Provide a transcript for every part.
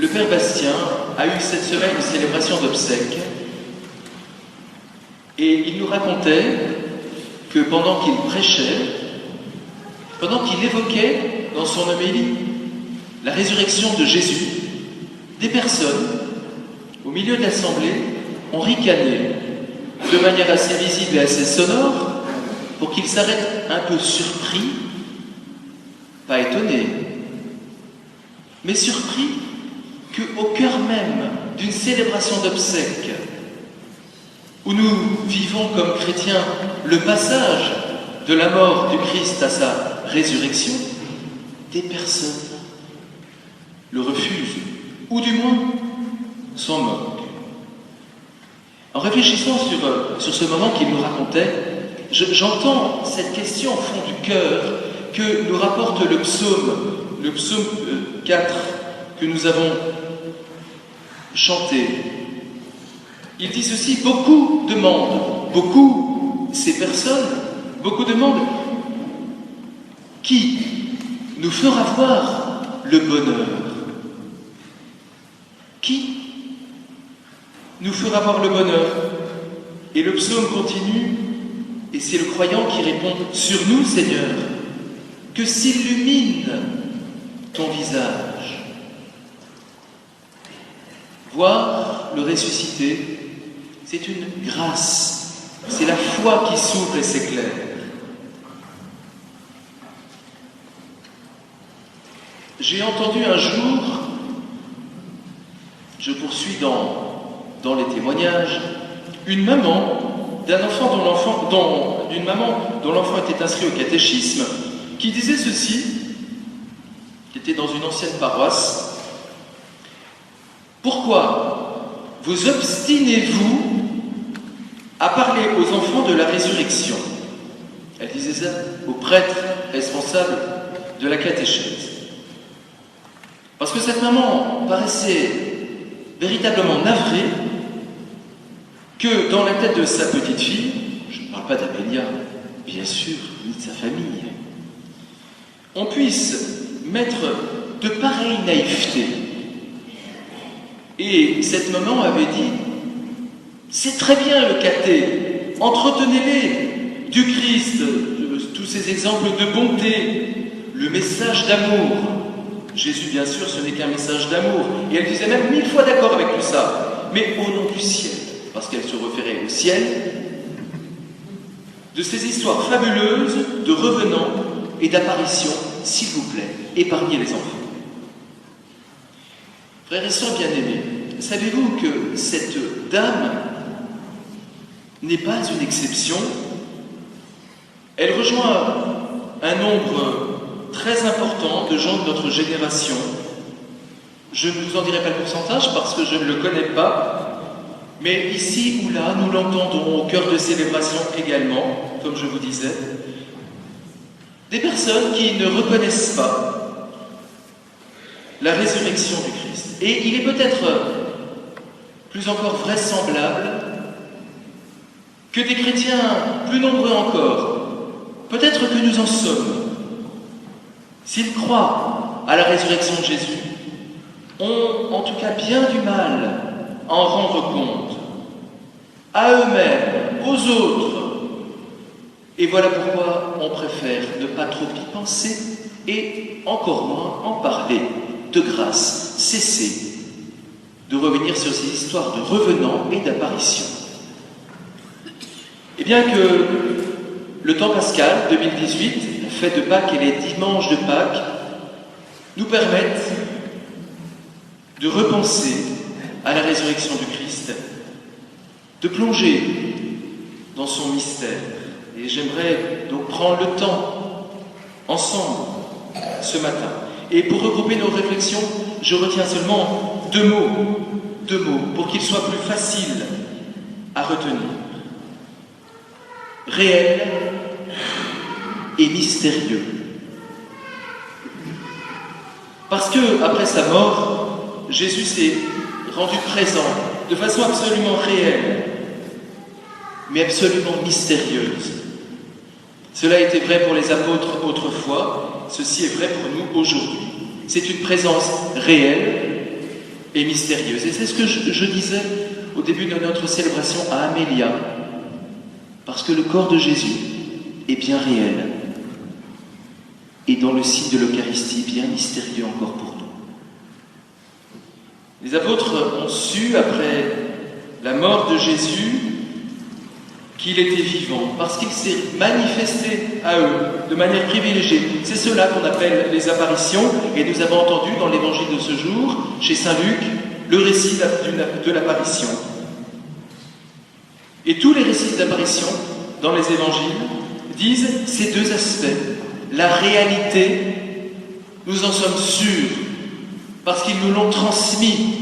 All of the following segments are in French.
Le Père Bastien a eu cette semaine une célébration d'obsèques et il nous racontait que pendant qu'il prêchait, pendant qu'il évoquait dans son homélie la résurrection de Jésus, des personnes au milieu de l'assemblée ont ricané de manière assez visible et assez sonore pour qu'il s'arrête un peu surpris, pas étonné, mais surpris qu'au cœur même d'une célébration d'obsèques, où nous vivons comme chrétiens le passage de la mort du Christ à sa résurrection, des personnes le refusent, ou du moins s'en moquent. En réfléchissant sur ce moment qu'il nous racontait, j'entends cette question au fond du cœur que nous rapporte le psaume 4 que nous avons chanté. Il dit ceci: beaucoup demandent, ces personnes, beaucoup demandent, qui nous fera voir le bonheur? Qui nous fera voir le bonheur? Et le psaume continue, et c'est le croyant qui répond: sur nous, Seigneur, que s'illumine ton visage. Voir le ressuscité, c'est une grâce, c'est la foi qui s'ouvre et s'éclaire. J'ai entendu un jour, je poursuis dans les témoignages, une maman d'une maman dont l'enfant était inscrit au catéchisme, qui disait ceci, qui était dans une ancienne paroisse: pourquoi vous obstinez-vous à parler aux enfants de la résurrection? Elle disait ça aux prêtres responsables de la catéchèse. Parce que cette maman paraissait véritablement navrée que dans la tête de sa petite fille, je ne parle pas d'Amélia, bien sûr, ni de sa famille, on puisse mettre de pareilles naïvetés. Et cette maman avait dit: c'est très bien le caté, entretenez-les du Christ, tous ces exemples de bonté, le message d'amour. Jésus, bien sûr, ce n'est qu'un message d'amour. Et elle disait même 1000 fois d'accord avec tout ça. Mais au nom du ciel, parce qu'elle se référait au ciel, de ces histoires fabuleuses de revenants et d'apparitions, s'il vous plaît, épargnez les enfants. Frères et sœurs bien-aimés, savez-vous que cette dame n'est pas une exception? Elle rejoint un nombre très important de gens de notre génération. Je ne vous en dirai pas le pourcentage parce que je ne le connais pas, mais ici ou là, nous l'entendons au cœur de célébration également, comme je vous disais. Des personnes qui ne reconnaissent pas la résurrection du Christ. Et il est peut-être plus encore vraisemblable que des chrétiens plus nombreux encore, peut-être que nous en sommes, s'ils croient à la résurrection de Jésus, ont en tout cas bien du mal à en rendre compte, à eux-mêmes, aux autres. Et voilà pourquoi on préfère ne pas trop y penser et encore moins en parler. De grâce, cesser de revenir sur ces histoires de revenants et d'apparitions. Et bien que le temps pascal 2018, la fête de Pâques et les dimanches de Pâques, nous permettent de repenser à la résurrection du Christ, de plonger dans son mystère. Et j'aimerais donc prendre le temps, ensemble, ce matin. Et pour regrouper nos réflexions, je retiens seulement deux mots, pour qu'ils soient plus faciles à retenir. Réel et mystérieux. Parce que, après sa mort, Jésus s'est rendu présent de façon absolument réelle, mais absolument mystérieuse. Cela était vrai pour les apôtres autrefois, ceci est vrai pour nous aujourd'hui. C'est une présence réelle, et mystérieuse. Et c'est ce que je disais au début de notre célébration à Amélia, parce que le corps de Jésus est bien réel, et dans le signe de l'Eucharistie, bien mystérieux encore pour nous. Les apôtres ont su, après la mort de Jésus, qu'il était vivant, parce qu'il s'est manifesté à eux de manière privilégiée. C'est cela qu'on appelle les apparitions, et nous avons entendu dans l'évangile de ce jour, chez saint Luc, le récit de l'apparition. Et tous les récits d'apparition dans les évangiles disent ces deux aspects. La réalité, nous en sommes sûrs, parce qu'ils nous l'ont transmis.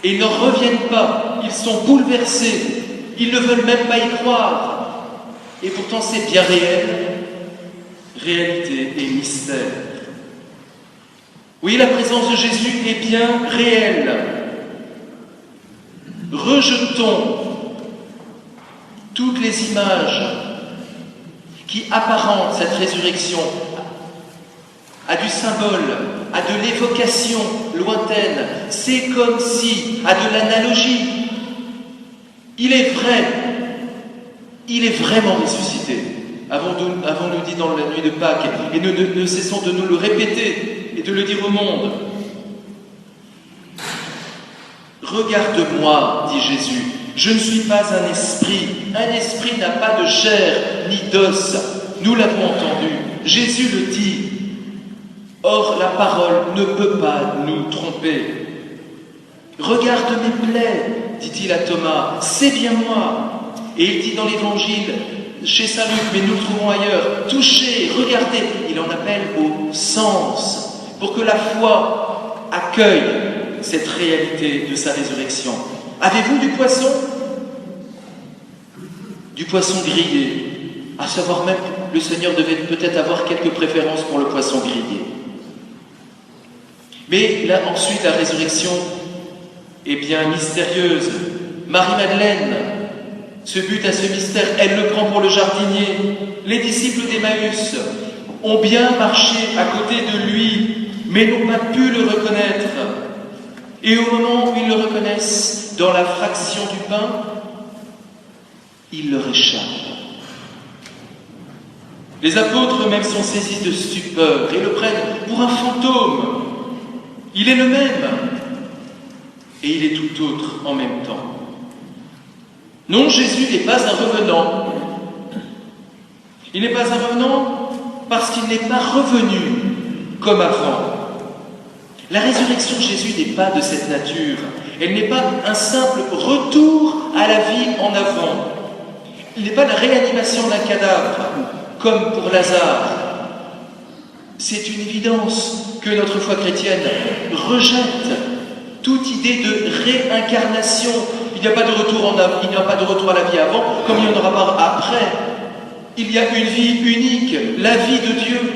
Et ils n'en reviennent pas, ils sont bouleversés, ils ne veulent même pas y croire. Et pourtant c'est bien réel, réalité et mystère. Oui, la présence de Jésus est bien réelle. Rejetons toutes les images qui apparentent cette résurrection à du symbole, à de l'évocation lointaine. C'est comme si, à de l'analogie. Il est vrai, il est vraiment ressuscité. Avons-nous dit dans la nuit de Pâques, et nous ne cessons de nous le répéter et de le dire au monde. Regarde-moi, dit Jésus, je ne suis pas un esprit. Un esprit n'a pas de chair ni d'os. Nous l'avons entendu. Jésus le dit. Or, la parole ne peut pas nous tromper. Regarde mes plaies, dit-il à Thomas, c'est bien moi. Et il dit dans l'évangile, chez saint Luc, mais nous le trouvons ailleurs, touchez, regardez. Il en appelle au sens, pour que la foi accueille cette réalité de sa résurrection. Avez-vous du poisson? Du poisson grillé. À savoir même, le Seigneur devait peut-être avoir quelques préférences pour le poisson grillé. Mais là, ensuite, la résurrection est bien mystérieuse. Marie-Madeleine se bute à ce mystère. Elle le prend pour le jardinier. Les disciples d'Emmaüs ont bien marché à côté de lui, mais n'ont pas pu le reconnaître. Et au moment où ils le reconnaissent, dans la fraction du pain, il leur échappe. Les apôtres même sont saisis de stupeur et le prennent pour un fantôme. Il est le même et il est tout autre en même temps. Non, Jésus n'est pas un revenant. Il n'est pas un revenant parce qu'il n'est pas revenu comme avant. La résurrection de Jésus n'est pas de cette nature. Elle n'est pas un simple retour à la vie en avant. Il n'est pas la réanimation d'un cadavre, comme pour Lazare. C'est une évidence que notre foi chrétienne rejette toute idée de réincarnation. Il n'y a pas de retour en avant, il n'y a pas de retour à la vie avant, comme il n'y en aura pas après. Il y a une vie unique, la vie de Dieu.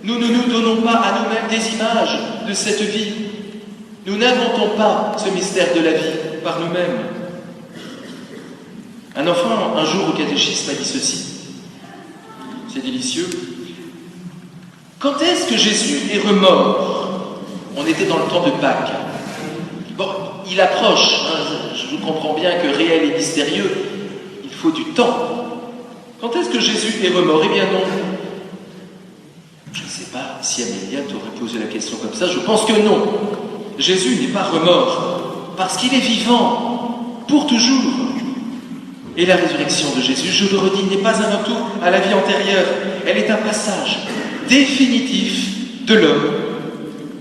Nous ne nous donnons pas à nous-mêmes des images de cette vie. Nous n'inventons pas ce mystère de la vie par nous-mêmes. Un enfant, un jour au catéchisme, a dit ceci. C'est délicieux. Quand est-ce que Jésus est remort? On était dans le temps de Pâques. Bon, il approche. Je vous comprends bien que réel et mystérieux, il faut du temps. Quand est-ce que Jésus est remort? Eh bien non. Je ne sais pas si Amélia t'aurait posé la question comme ça. Je pense que non. Jésus n'est pas remort parce qu'il est vivant pour toujours. Et la résurrection de Jésus, je le redis, n'est pas un retour à la vie antérieure. Elle est un passage définitif de l'homme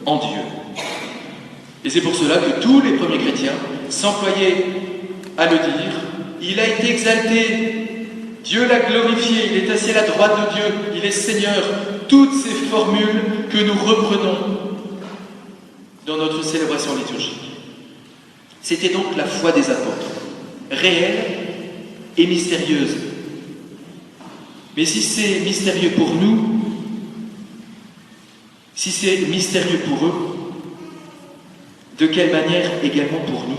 en Dieu. Et c'est pour cela que tous les premiers chrétiens s'employaient à le dire. Il a été exalté, Dieu l'a glorifié, il est assis à la droite de Dieu, il est Seigneur. Toutes ces formules que nous reprenons dans notre célébration liturgique. C'était donc la foi des apôtres, réelle et mystérieuse. Mais si c'est mystérieux pour nous, si c'est mystérieux pour eux, de quelle manière également pour nous?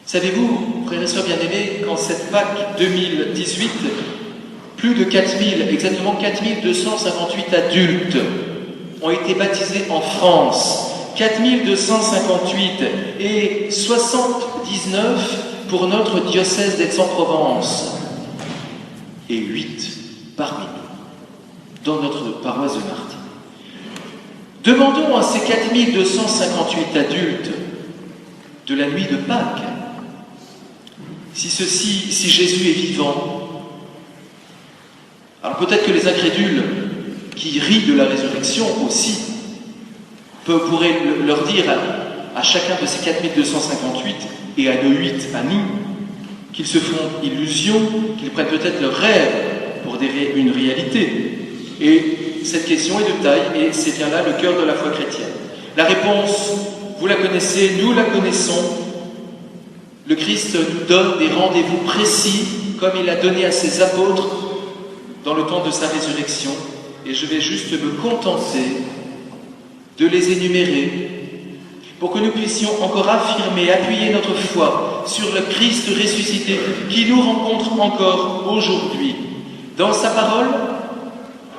Savez-vous, frères et sœurs bien-aimés, qu'en cette Pâques 2018, plus de 4000, exactement 4258 adultes ont été baptisés en France, 4258 et 79 pour notre diocèse d'Aix-en-Provence et 8 parmi nous dans notre paroisse de Marty. Demandons à ces 4258 adultes de la nuit de Pâques si Jésus est vivant. Alors peut-être que les incrédules qui rient de la résurrection aussi pourraient leur dire à chacun de ces 4258 et à nos 8, à nous, qu'ils se font illusion, qu'ils prennent peut-être leur rêve pour une réalité. Et cette question est de taille, et c'est bien là le cœur de la foi chrétienne. La réponse, vous la connaissez, nous la connaissons. Le Christ nous donne des rendez-vous précis, comme il a donné à ses apôtres dans le temps de sa résurrection, et je vais juste me contenter de les énumérer pour que nous puissions encore affirmer, appuyer notre foi sur le Christ ressuscité qui nous rencontre encore aujourd'hui dans sa parole,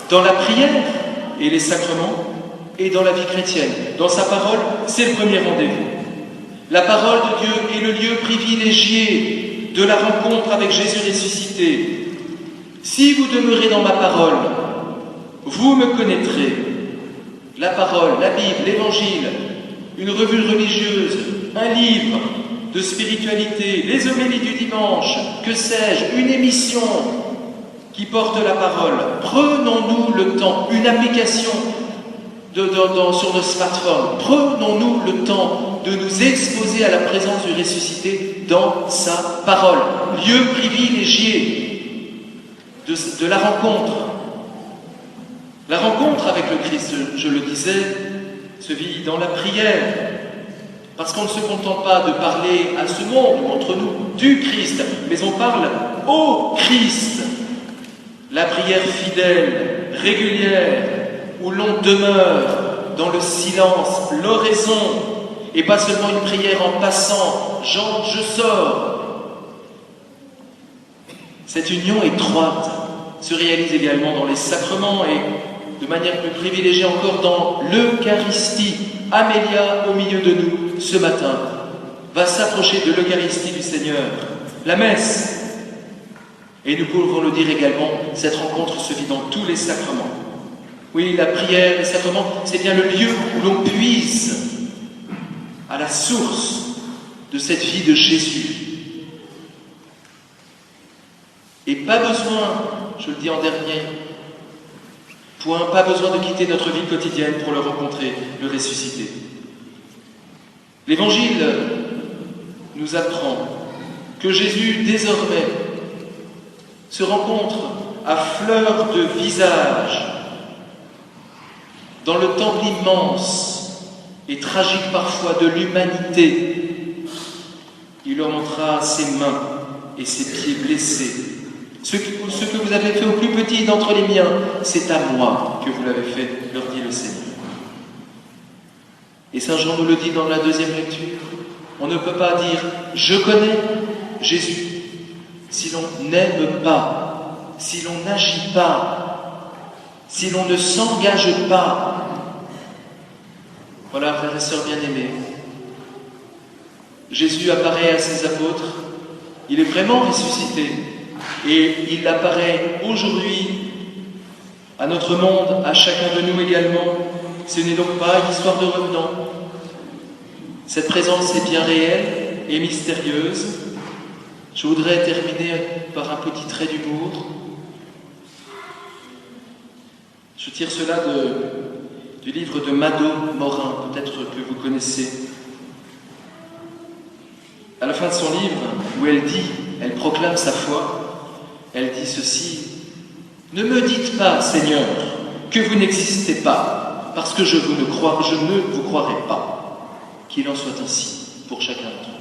dans la prière et les sacrements et dans la vie chrétienne. Dans sa parole, c'est le premier rendez-vous. La parole de Dieu est le lieu privilégié de la rencontre avec Jésus ressuscité. Si vous demeurez dans ma parole, vous me connaîtrez. La parole, la Bible, l'Évangile, une revue religieuse, un livre de spiritualité, les homélies du dimanche, que sais-je, une émission qui porte la parole. Prenons-nous le temps, une application sur nos smartphones, prenons-nous le temps de nous exposer à la présence du ressuscité dans sa parole, lieu privilégié de la rencontre. La rencontre avec le Christ, je le disais, se vit dans la prière, parce qu'on ne se contente pas de parler à ce monde ou entre nous du Christ, mais on parle au Christ. La prière fidèle, régulière, où l'on demeure dans le silence, l'oraison, et pas seulement une prière en passant, j'entre, je sors. Cette union étroite se réalise également dans les sacrements et de manière plus privilégiée encore dans l'Eucharistie. Amélia, au milieu de nous, ce matin, va s'approcher de l'Eucharistie du Seigneur, la messe. Et nous pouvons le dire également, cette rencontre se vit dans tous les sacrements. Oui, la prière, les sacrements, c'est bien le lieu où l'on puise à la source de cette vie de Jésus. Et pas besoin, je le dis en dernier point, pas besoin de quitter notre vie quotidienne pour le rencontrer, le ressusciter. L'Évangile nous apprend que Jésus, désormais, se rencontre à fleur de visage dans le temple immense et tragique parfois de l'humanité. Il leur montra ses mains et ses pieds blessés. Ce que vous avez fait au plus petit d'entre les miens, c'est à moi que vous l'avez fait, leur dit le Seigneur. Et Saint Jean nous le dit dans la deuxième lecture. On ne peut pas dire « je connais Jésus » si l'on n'aime pas, si l'on n'agit pas, si l'on ne s'engage pas. Voilà, frères et sœurs bien-aimés, Jésus apparaît à ses apôtres, il est vraiment ressuscité, et il apparaît aujourd'hui à notre monde, à chacun de nous également. Ce n'est donc pas une histoire de revenant. Cette présence est bien réelle et mystérieuse. Je voudrais terminer par un petit trait d'humour. Je tire cela du livre de Mado Morin, peut-être que vous connaissez. À la fin de son livre, où elle proclame sa foi, elle dit ceci: « Ne me dites pas, Seigneur, que vous n'existez pas, parce que je ne vous croirai pas. » Qu'il en soit ainsi pour chacun d'entre nous.